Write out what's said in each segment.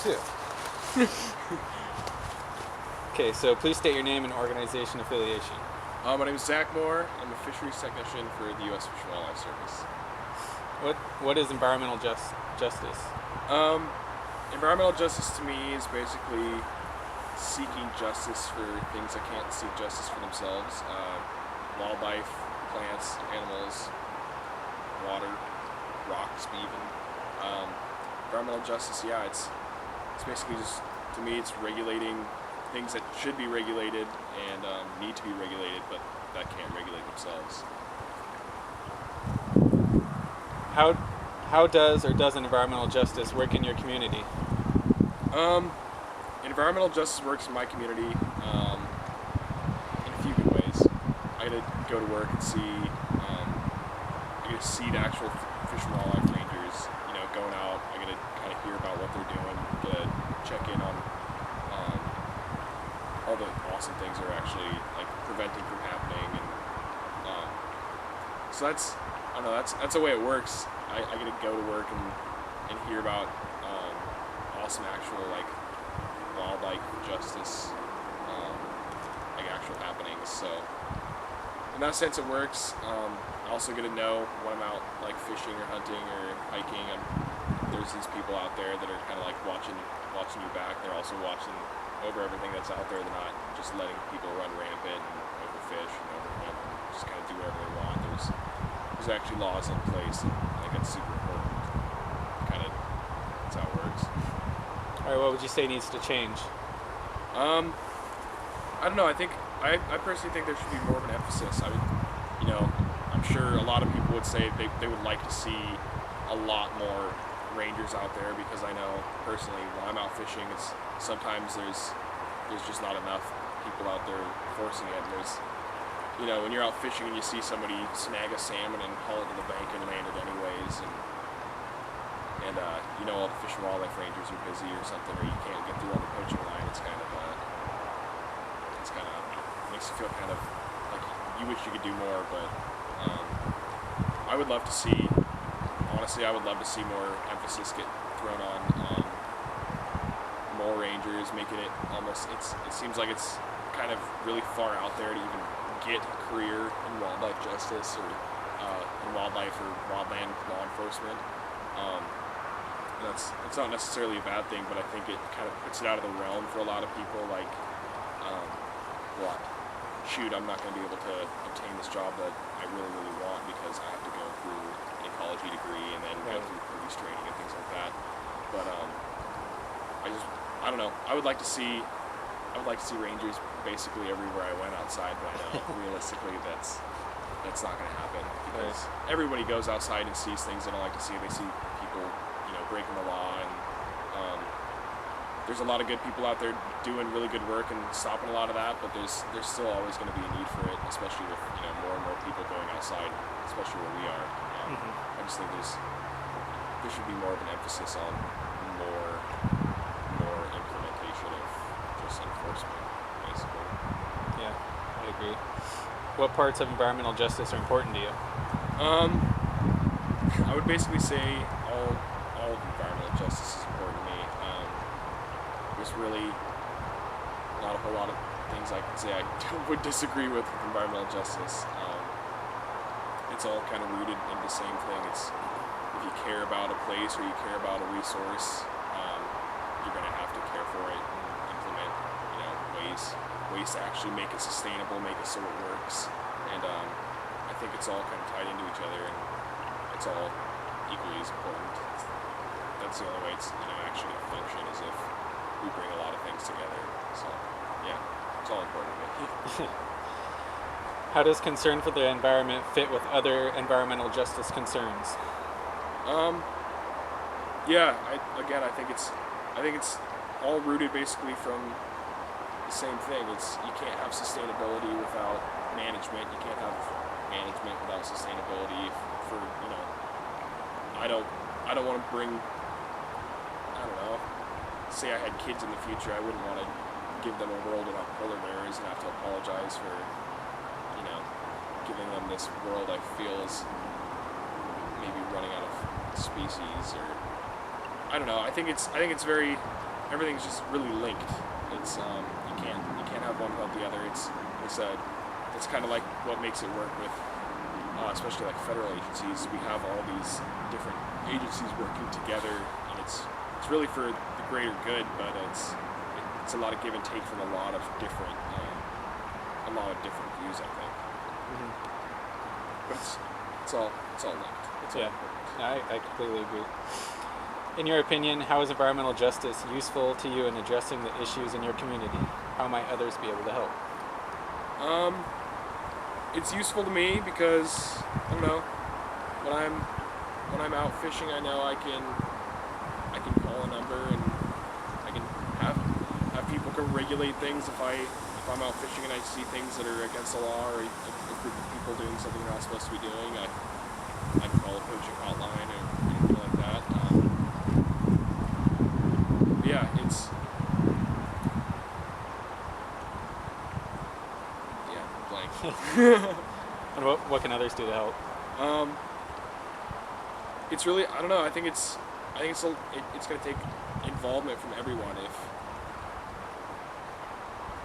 too. Okay, so please state your name and organization affiliation. My name is Zach Moore. I'm a fisheries technician for the U.S. Fish and Wildlife Service. What is environmental justice? Environmental justice to me is basically seeking justice for things that can't seek justice for themselves. Wildlife, plants, animals, water, rocks even. Environmental justice, yeah, it's basically just, to me, it's regulating things that should be regulated and need to be regulated, but that can't regulate themselves. How does or doesn't environmental justice work in your community? Environmental justice works in my community in a few good ways. I get to go to work and see, I get to see the actual fish and wildlife rangers, going out. I get to kind of hear about what they're doing, get to check in on all the awesome things they're actually preventing from happening, and so that's, I don't know, that's the way it works. I get to go to work and hear about awesome actual wildlife justice, actual happenings. So in that sense, it works. I also get to know when I'm out fishing or hunting or hiking. There's these people out there that are kind of watching you back. They're also watching over everything that's out there. They're not just letting people run rampant and overfish and just kind of do whatever they want. There's actually laws in place, and I think that's super important. That's how it works. All right, what would you say needs to change? I don't know. I personally think there should be more of an emphasis. I'm sure a lot of people would say they would like to see a lot more rangers out there, because I know personally when I'm out fishing, sometimes there's just not enough people out there forcing it. There's, when you're out fishing and you see somebody snag a salmon and haul it to the bank and land it anyways, and all the fish and wildlife rangers are busy or something, or you can't get through on the poaching line, it's kind of makes you feel kind of like you wish you could do more. But I would love to see, honestly, more emphasis get thrown on more rangers, making it almost, it seems like it's kind of really far out there to even get a career in wildlife justice or in wildlife or wildland law enforcement. It's not necessarily a bad thing, but I think it kind of puts it out of the realm for a lot of people. I'm not going to be able to obtain this job that I really, really want because I have to go through an ecology degree and then go through police training and things like that. But I don't know. I would like to see rangers basically everywhere I went outside, but I know realistically that's not going to happen, because everybody goes outside and sees things they don't like to see. They see people, breaking the law, and there's a lot of good people out there doing really good work and stopping a lot of that, but there's still always going to be a need for it, especially with more and more people going outside, especially where we are. I just think there should be more of an emphasis on more implementation of just enforcement, basically. Yeah, I agree. What parts of environmental justice are important to you? I would basically say all environmental justice is important to me. There's really not a whole lot of things I can say I would disagree with environmental justice. It's all kind of rooted in the same thing. It's, if you care about a place or you care about a resource, you're going to have to care for it and implement, ways to actually make it sustainable, make it so it works. And I think it's all kind of tied into each other, and it's all equally as important. That's the only way it's actually going to function, is if we bring a lot of things together. So yeah, it's all important to me. How does concern for the environment fit with other environmental justice concerns? Yeah, I think it's all rooted basically from the same thing. You can't have sustainability without management. You can't have management without sustainability. I don't want to bring, say I had kids in the future, I wouldn't want to give them a world without polar bears and have to apologize for, giving them this world I feel is maybe running out of species, or I don't know. I think it's very everything's just really linked. It's you can't have one without the other. It's kind of like what makes it work with, especially like federal agencies. We have all these different agencies working together, and it's really for the greater good. But it's a lot of give and take from a lot of different views, I think. Mhm. But it's all linked. It's all Yeah. important. I completely agree. In your opinion, how is environmental justice useful to you in addressing the issues in your community? How might others be able to help? It's useful to me because I don't know, when I'm out fishing, I know I can call a number and I can have people come regulate things if I'm out fishing and I see things that are against the law, or a group of people doing something they're not supposed to be doing. I can call a poaching hotline or anything like that. Yeah, it's blank. And what can others do to help? It's really, I don't know. I think it's going to take involvement from everyone.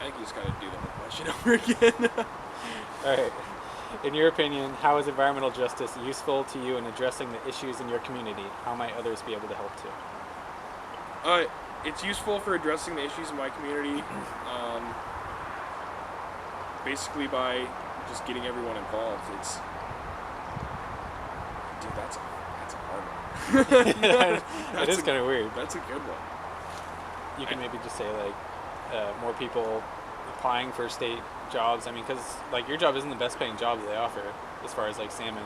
I think you just got to do the whole question over again. All right. In your opinion, how is environmental justice useful to you in addressing the issues in your community? How might others be able to help too? It's useful for addressing the issues in my community, basically by just getting everyone involved. Dude, that's a hard one. It is kind of weird. That's a good one. You can maybe just say like more people applying for state jobs. I mean, because like your job isn't the best paying job that they offer as far as like salmon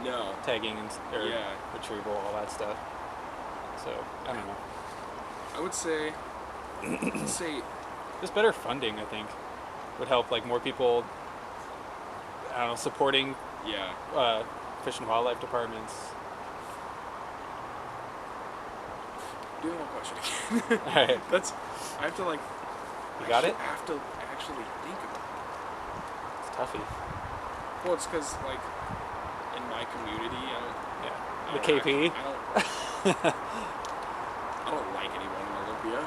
No. tagging or Yeah. retrieval, all that stuff. So I don't know. I would say Just better funding, I think, would help. Like more people, I don't know, supporting yeah. fish and wildlife departments. Do the whole question again. All right, I have to like. You got it? I have to actually think about it. it's toughy. Well, it's because like in my community, Yeah, I the don't KP. I don't like anyone in Olympia. No,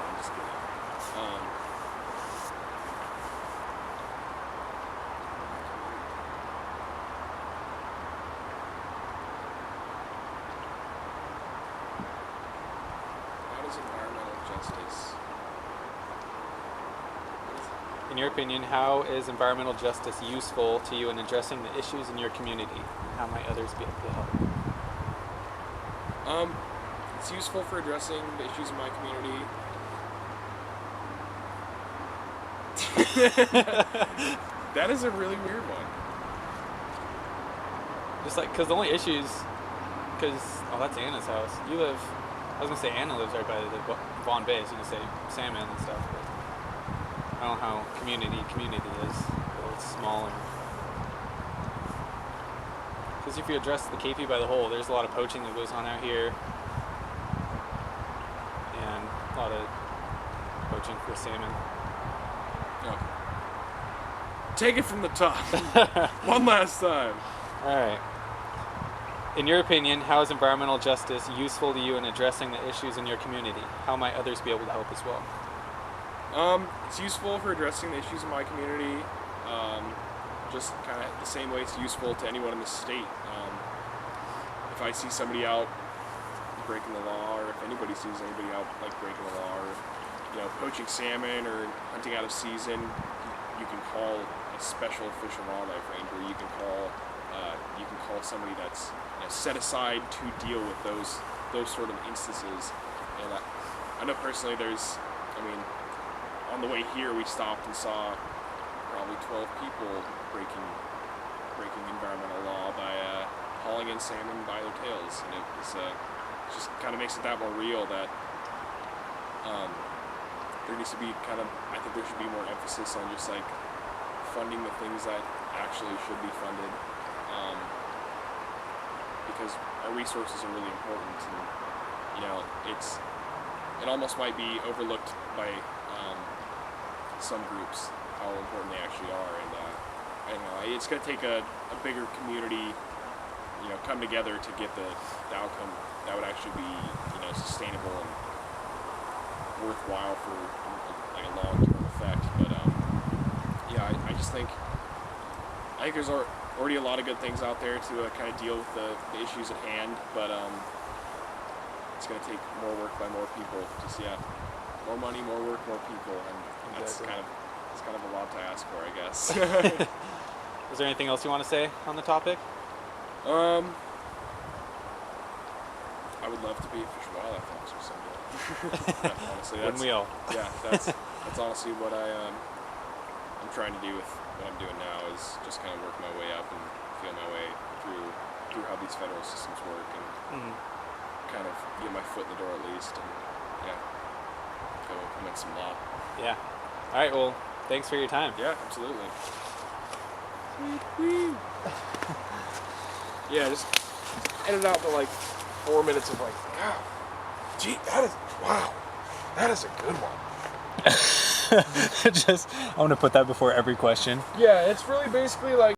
I'm just kidding. How does environmental justice? In your opinion, how is environmental justice useful to you in addressing the issues in your community? How might others be able to help? It's useful for addressing the issues in my community. That is a really weird one. Just like, because the only issues, that's Anna's house. You live, I was gonna say Anna lives right by the Vaughan Bay, so you can say salmon and stuff, but I don't know how community is. It's smaller. Because if you address the KP by the whole, there's a lot of poaching that goes on out here, and a lot of poaching for salmon. Okay. Take it from the top. One last time. All right. In your opinion, how is environmental justice useful to you in addressing the issues in your community? How might others be able to help as well? It's useful for addressing the issues in my community. Just kind of the same way it's useful to anyone in the state. If I see somebody out breaking the law, or if anybody sees anybody out like breaking the law, or poaching salmon or hunting out of season, you can call a special fish and wildlife ranger. You can call somebody that's set aside to deal with those sort of instances. And I know personally, on the way here we stopped and saw probably 12 people breaking environmental law by hauling in salmon by their tails, and it just kind of makes it that more real that there needs to be I think there should be more emphasis on just like funding the things that actually should be funded, because our resources are really important, and it almost might be overlooked by some groups how important they actually are, and I don't know, it's going to take a bigger community come together to get the outcome that would actually be sustainable and worthwhile for like a long-term effect. But yeah, I just think there's already a lot of good things out there to kind of deal with the issues at hand, but it's going to take more work by more people. Just more money, more work, more people, and that's Exactly. kind of a lot to ask for, I guess. Is there anything else you want to say on the topic? I would love to be a fish and wildlife officer someday. Yeah, honestly, Wouldn't we all? Yeah, that's honestly what I'm trying to do with what I'm doing now, is just kind of work my way up and feel my way through how these federal systems work, and kind of get my foot in the door at least, and go implement some law. Yeah. All right. Well, thanks for your time. Yeah, absolutely. Woo. Yeah, just edit out the 4 minutes of wow, gee, that is a good one. I'm gonna put that before every question. Yeah, it's really basically